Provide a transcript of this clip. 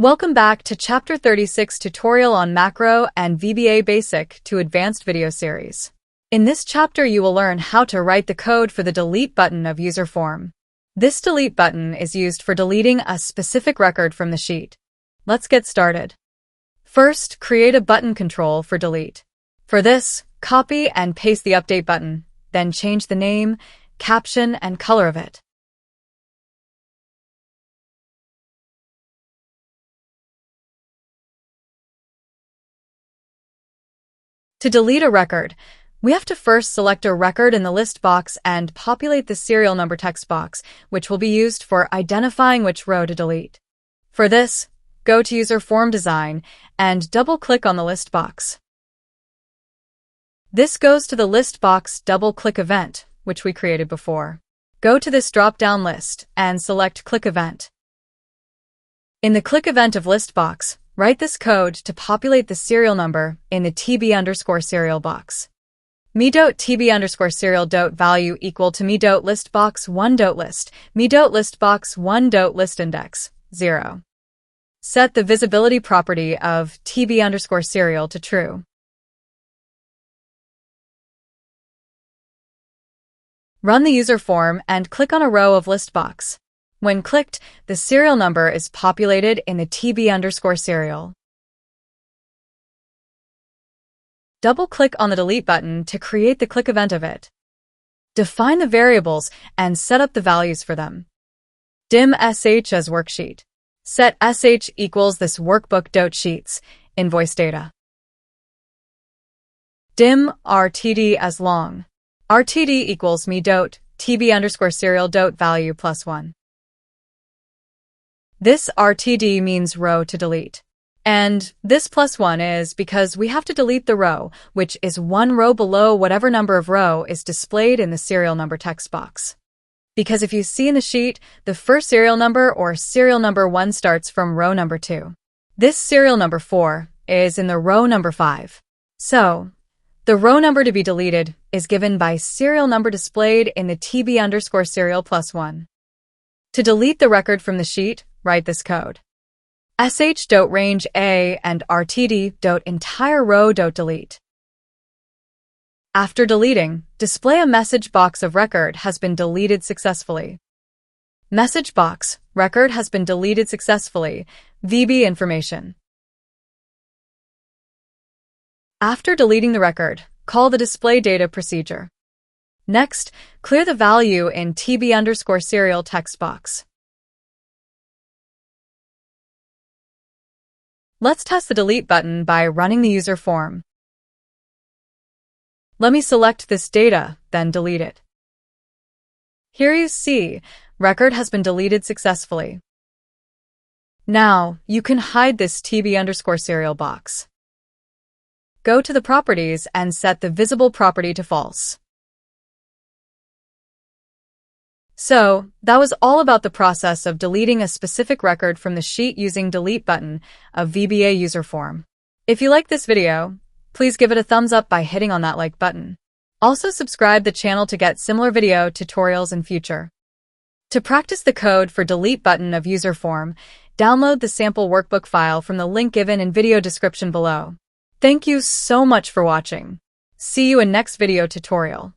Welcome back to Chapter 36 tutorial on Macro and VBA Basic to Advanced video series. In this chapter, you will learn how to write the code for the delete button of Userform. This delete button is used for deleting a specific record from the sheet. Let's get started. First, create a button control for delete. For this, copy and paste the update button, then change the name, caption, and color of it. To delete a record, we have to first select a record in the list box and populate the serial number text box, which will be used for identifying which row to delete. For this, go to Userform Design and double-click on the list box. This goes to the list box double-click event, which we created before. Go to this drop-down list and select Click Event. In the Click Event of list box, write this code to populate the serial number in the TB_serial box. me.tb_serial.value equal to me.listbox1.list, me.listbox1.listindex, 0. Set the visibility property of TB_serial to true. Run the user form and click on a row of list box. When clicked, the serial number is populated in the TB_serial. Double-click on the delete button to create the click event of it. Define the variables and set up the values for them. Dim sh as worksheet. Set sh equals this workbook.sheets, invoice data. Dim rtd as long. rtd equals me.tb_serial.value plus 1. This RTD means row to delete. And this plus 1 is because we have to delete the row, which is one row below whatever number of row is displayed in the serial number text box. Because if you see in the sheet, the first serial number or serial number 1 starts from row number 2. This serial number 4 is in the row number 5. So, the row number to be deleted is given by serial number displayed in the TB_serial plus 1. To delete the record from the sheet, write this code. sh.range a and rtd.entire row.delete. After deleting, display a message box of record has been deleted successfully. Message box, record has been deleted successfully, VB information. After deleting the record, call the display data procedure. Next, clear the value in TB_serial text box. Let's test the delete button by running the user form. Let me select this data, then delete it. Here you see, record has been deleted successfully. Now, you can hide this TB_serial box. Go to the properties and set the visible property to false. So, that was all about the process of deleting a specific record from the sheet using delete button of VBA Userform. If you like this video, please give it a thumbs up by hitting on that like button. Also subscribe the channel to get similar video tutorials in future. To practice the code for delete button of Userform, download the sample workbook file from the link given in video description below. Thank you so much for watching. See you in next video tutorial.